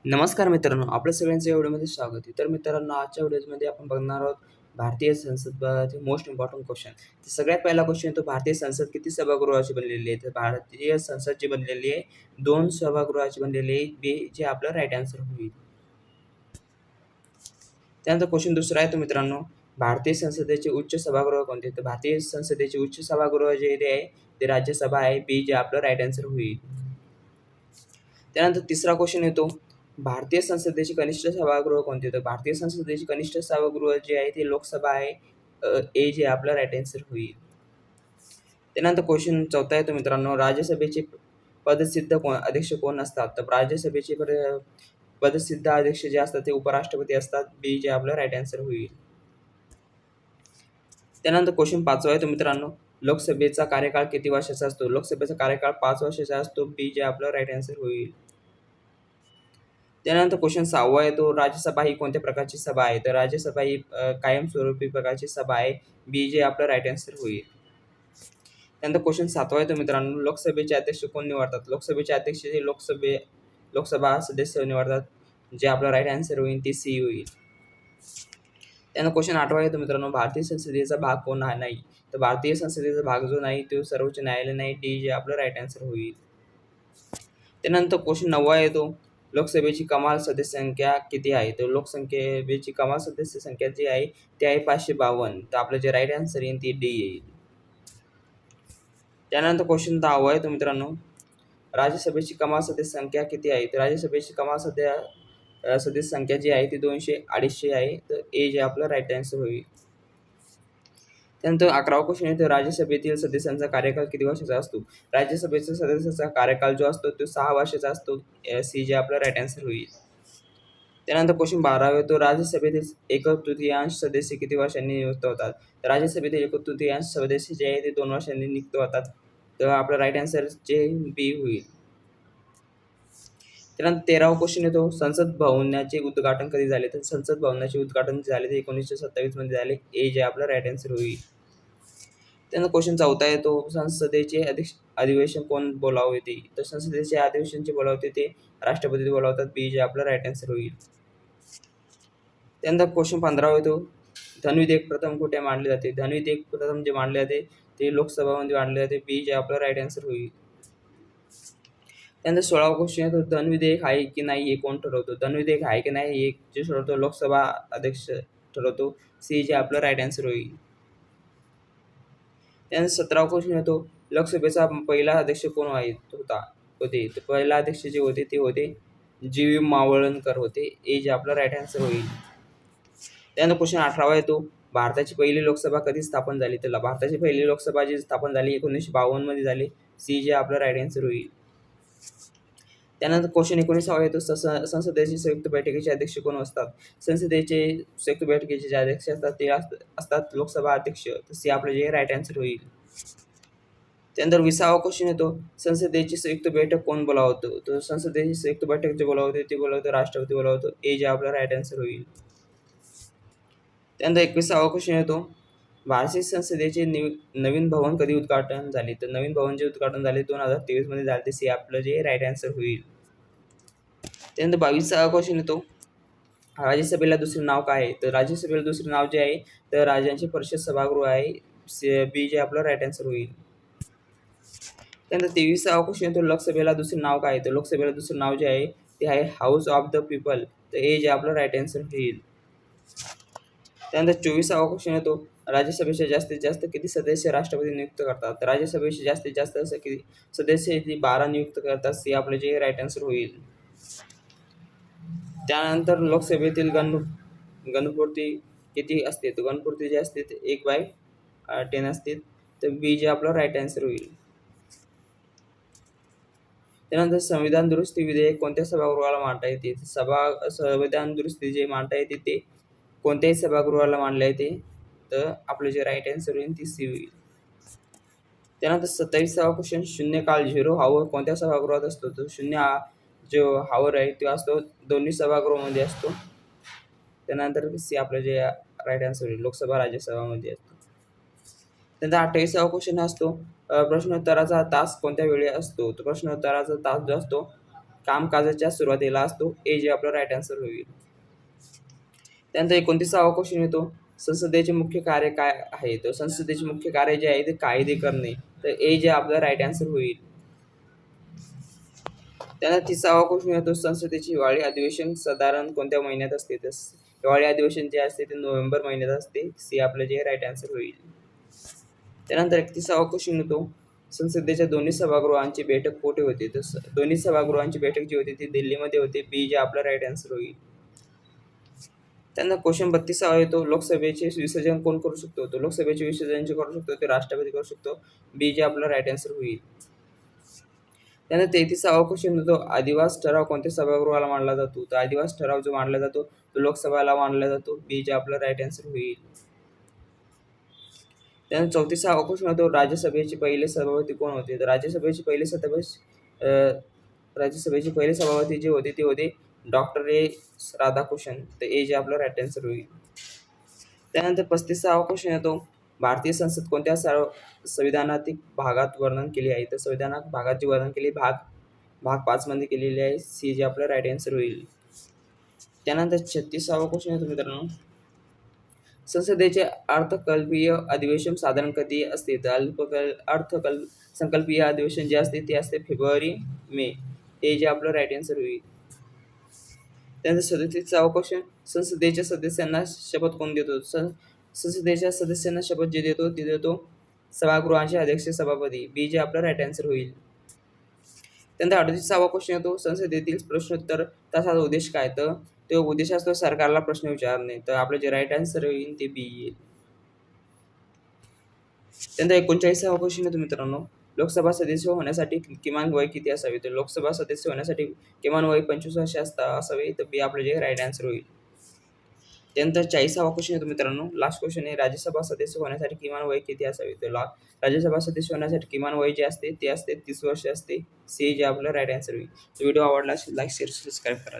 नमस्कार मित्रांनो, आपल्या सगळ्यांचं या व्हिडिओमध्ये स्वागत आहे. तर मित्रांनो, आजच्या व्हिडिओमध्ये आपण बघणार आहोत भारतीय संसद मोस्ट इम्पॉर्टंट क्वेश्चन. तर सगळ्यात पहिला क्वेश्चन येतो, भारतीय संसद किती सभागृहाची बनलेली आहे? तर भारतीय संसद जी बनलेली आहे 2 सभागृहाची बनलेली आहे. बी जे आपलं राईट आन्सर होईल. त्यानंतर क्वेश्चन दुसरा आहे तो मित्रांनो, भारतीय संसदेचे उच्च सभागृह कोणते? तर भारतीय संसदेचे उच्च सभागृह जे ते आहे ते राज्यसभा आहे. बी जे आपलं राईट आन्सर होईल. त्यानंतर तिसरा क्वेश्चन येतो, भारतीय संसदेचे कनिष्ठ सभागृह कोणते? तर भारतीय संसदेचे कनिष्ठ सभागृह जे आहे ते लोकसभा आहे. ए जे आपलं राईट आन्सर होईल. त्यानंतर क्वेश्चन चौथा येतो मित्रांनो, राज्यसभेचे पदसिद्ध अध्यक्ष कोण असतात? तर राज्यसभेचे पदसिद्ध अध्यक्ष जे असतात ते उपराष्ट्रपती असतात. बी जे आपलं राईट आन्सर होईल. त्यानंतर क्वेश्चन पाचवा येतो मित्रांनो, लोकसभेचा कार्यकाळ किती वर्षाचा असतो? लोकसभेचा कार्यकाळ 5 वर्षाचा असतो. बी जे आपलं राईट आन्सर होईल. त्यानंतर क्वेश्चन 6वा येतो, राज्यसभा ही कोणत्या प्रकारची सभा आहे? तर राज्यसभा ही कायमस्वरूपी प्रकारची सभा आहे. बी जे आपलं राईट आन्सर होईल. त्यानंतर क्वेश्चन 7वा येतो मित्रांनो, लोकसभेचे अध्यक्ष कोण निवडतात? लोकसभेचे अध्यक्ष हे लोकसभा सदस्य निवडतात. जे आपलं राईट आन्सर होईल ते सी होईल. त्यानंतर क्वेश्चन 8वा येतो मित्रांनो, भारतीय संसदेचा भाग कोण नाही? तर भारतीय संसदेचा भाग जो नाही तो सर्वोच्च न्यायालय नाही. डी जे आपलं राईट आन्सर होईल. त्यानंतर क्वेश्चन 9वा येतो, लोकसभेची कमाल सदस्य संख्या किती आहे? तर लोकसंख्येची कमाल सदस्य संख्या जी आहे ती आहे 552. तर आपलं जे राईट आन्सर येईल ती डी येईल. त्यानंतर क्वेश्चन 10वा येतो मित्रांनो, राज्यसभेची कमाल सदस्य संख्या किती आहे? तर राज्यसभेची कमाल सदस्य संख्या जी आहे ती 200-250 आहे. तर ए जे आपलं राईट आन्सर होईल. त्यानंतर 11वा क्वेश्चन येतो, राज्यसभेतील सदस्यांचा कार्यकाळ किती वर्षाचा असतो? राज्यसभेचा सदस्याचा कार्यकाळ जो असतो तो 6 वर्षाचा असतो. सी जे आपलं राईट आन्सर होईल. त्यानंतर क्वेश्चन 12वा येतो, राज्यसभेतील 1/3 सदस्य किती वर्षांनी नियुक्त होतात? तर राज्यसभेतील 1/3 सदस्य जे आहे ते 2 वर्षांनी नियुक्त होतात. तर आपलं राईट आन्सर जे बी होईल. त्यानंतर 13वा क्वेश्चन येतो, संसद भवनाचे उद्घाटन कधी झाले? तर संसद भवनाचे उद्घाटन झाले ते 1927 मध्ये झाले. ए जे आपलं राईट आन्सर होईल. त्यानंतर क्वेश्चन 4था येतो, संसदेचे अधिवेशन कोण बोलावते? तर संसदेचे अधिवेशनचे बोलावते ते राष्ट्रपती बोलावतात. बी जे आपलं राईट आन्सर होईल. त्यानंतर क्वेश्चन 15वा येतो, धनविधेयक प्रथम कुठे मांडले जाते? धनविधेयक प्रथम जे मांडले जाते ते लोकसभामध्ये मांडले जाते. बी जे आपलं राईट आन्सर होईल. त्यानंतर 16वा क्वेश्चन येतो, धनविधेयक आहे की नाही हे कोण ठरवतो? धनविधेयक आहे की नाही हे जे ठरवतो लोकसभा अध्यक्ष ठरवतो. सी जे आपलं राईट आन्सर होईल. त्यानंतर 17वा क्वेश्चन येतो, लोकसभेचा पहिला अध्यक्ष कोण होते? तर पहिला अध्यक्ष जे होते ते होते जी. मावळणकर होते. ए जे आपलं राईट आन्सर होईल. त्यानंतर क्वेश्चन 18वा येतो, भारताची पहिली लोकसभा कधी स्थापन झाली? तर भारताची पहिली लोकसभा जी स्थापन झाली 1952 मध्ये झाली. सी जे आपलं राईट आन्सर होईल. त्यानंतर क्वेश्चन 19वा येतो, संसदेची संयुक्त बैठकीचे अध्यक्ष कोण असतात? संसदेचे संयुक्त बैठकीचे जे अध्यक्ष असतात ते असतात लोकसभा अध्यक्ष. तर सी आपलं जे राईट आन्सर होईल. त्यानंतर 20वा क्वेश्चन येतो, संसदेची संयुक्त बैठक कोण बोलावतो? तर संसदेची संयुक्त बैठक जे बोलावते ते बोलावतो राष्ट्रपती बोलावतो. ए जे आपलं राईट आन्सर होईल. त्यानंतर 21वा क्वेश्चन येतो, भारतीय संसदेचे नवीन भवन कधी उद्घाटन झाले? तर नवीन भवन जे उद्घाटन झाले 2023 मध्ये झाले. ते सी आपलं जे राईट आन्सर होईल. त्यानंतर 22वा क्वेश्चन येतो, राज्यसभेला दुसरे नाव काय आहे? तर राज्यसभेला दुसरे नाव जे आहे तर राज्यांचे परिषद सभागृह आहे. बी जे आपलं राईट आन्सर होईल. त्यानंतर 23वा क्वेश्चन येतो, लोकसभेला दुसरे नाव काय आहे? तर लोकसभेला दुसरे नाव जे आहे ते आहे हाऊस ऑफ द पीपल. तर ए जे आपलं राईट आन्सर होईल. त्यानंतर 24वा क्वेश्चन येतो, राज्यसभेचे जास्तीत जास्त किती सदस्य राष्ट्रपती नियुक्त करतात? तर राज्यसभेचे जास्तीत जास्त किती सदस्य ती 12 नियुक्त करतात. सी आपलं जे राईट आन्सर होईल. त्यानंतर लोकसभेतील घनफूट किती असते? तर घनफूट जी असते ते 1/10 असते. तर बी जे आपलं राईट आन्सर होईल. त्यानंतर संविधान दुरुस्ती विधेयक कोणत्या सभागृहाला मांडता येते? संविधान दुरुस्ती जे मांडता येते ते कोणत्याही सभागृहाला मांडले येते. तर आपलं जे राईट आन्सर होईल ती सी होईल. त्यानंतर 27वा क्वेश्चन, शून्यकाळ झिरो हावर कोणत्या सभागृहात असतो? तर शून्य हा जो हावर आहे तो असतो दोन्ही सभागृहामध्ये असतो. त्यानंतर सी आपलं जे राईट आन्सर होईल लोकसभा राज्यसभामध्ये असतो. त्यानंतर 28वा क्वेश्चन असतो, प्रश्नोत्तराचा तास कोणत्या वेळी असतो? तर प्रश्नोत्तराचा तास जो असतो कामकाजाच्या सुरुवातीला असतो. ए जे आपलं राईट आन्सर होईल. त्यानंतर 29वा क्वेश्चन येतो, संसदेचे मुख्य कार्य काय आहे? तर संसदेचे मुख्य कार्य जे आहे ते कायदे करणे. तर ए जे आपलं राईट आन्सर होईल. त्यानंतर 30वा क्वेश्चन येतो, संसदेचे हिवाळी अधिवेशन साधारण कोणत्या महिन्यात असते? तर हिवाळी अधिवेशन जे असते ते नोव्हेंबर महिन्यात असते. सी आपलं जे राईट आन्सर होईल. त्यानंतर 31वा क्वेश्चन येतो, संसदेच्या दोन्ही सभागृहांची बैठक कुठे होते? तर दोन्ही सभागृहांची बैठक जी होती ती दिल्लीमध्ये होते. बी जे आपलं राईट आन्सर होईल. त्यानंतर क्वेश्चन 32वा येतो, लोकसभेचे विसर्जन कोण करू शकतो? तर लोकसभेचे विसर्जन जे करू शकतो ते राष्ट्रपती करू शकतो. बी जे आपलं राईट आन्सर होईल. त्यानंतर 33वा क्वेश्चन येतो, आदिवास ठराव कोणत्या सभागृहाला मांडला जातो? तर आदिवास ठराव जो मांडला जातो तो लोकसभेला मांडला जातो. बी जे आपलं राईट आन्सर होईल. त्यानंतर 34वा क्वेश्चन येतो, राज्यसभेचे पहिले सभापती कोण होते? तर राज्यसभेचे पहिले सभापती जे होते ते होते डॉक्टर ए राधाकृष्णन. तर ए जे आपलं राईट आन्सर होईल. त्यानंतर 35वा क्वेश्चन येतो, भारतीय संसद कोणत्या संविधानात्मक भागात वर्णन केली आहे? तर संविधानात्मक भागात जे वर्णन केले भाग 5 मध्ये केलेले आहे. सी जे आपलं राईट आन्सर होईल. त्यानंतर 36वा क्वेश्चन येतो मित्रांनो, संसदेचे अर्थसंकल्पीय अधिवेशन साधारण कधी असते? तर अर्थसंकल्पीय अधिवेशन जे असते ते असते फेब्रुवारी-मे. हे जे आपलं राईट आन्सर होईल. त्यानंतर 37वा क्वेश्चन, संसदेच्या सदस्यांना शपथ कोण देतो? संसदेच्या सदस्यांना शपथ जे देतो ते देतो सभागृहाचे अध्यक्ष सभापती. बी जे आपलं राईट आन्सर होईल. त्यानंतर 38वा क्वेश्चन येतो, संसदेतील प्रश्नोत्तर तासाचा उद्देश काय? तर तो उद्देश असतो सरकारला प्रश्न विचारणे. तर आपलं जे राईट आन्सर होईल ते बी येईल. त्यानंतर 39वा क्वेश्चन येतो मित्रांनो, लोकसभा सदस्य होण्यासाठी किमान वय किती असावे? तर लोकसभा सदस्य होण्यासाठी किमान वय 25 वर्ष असावे. तर बी आपलं जे राईट आन्सर होईल. त्यानंतर 40वा क्वेश्चन येतो मित्रांनो, लास्ट क्वेश्चन आहे, राज्यसभा सदस्य होण्यासाठी किमान वय किती असावे? तर राज्यसभा सदस्य होण्यासाठी किमान वय जे असते ते असते 30 वर्ष असते. सी जे आपलं राईट आन्सर होईल. व्हिडिओ आवडला असेल लाईक शेअर सबस्क्राईब करा.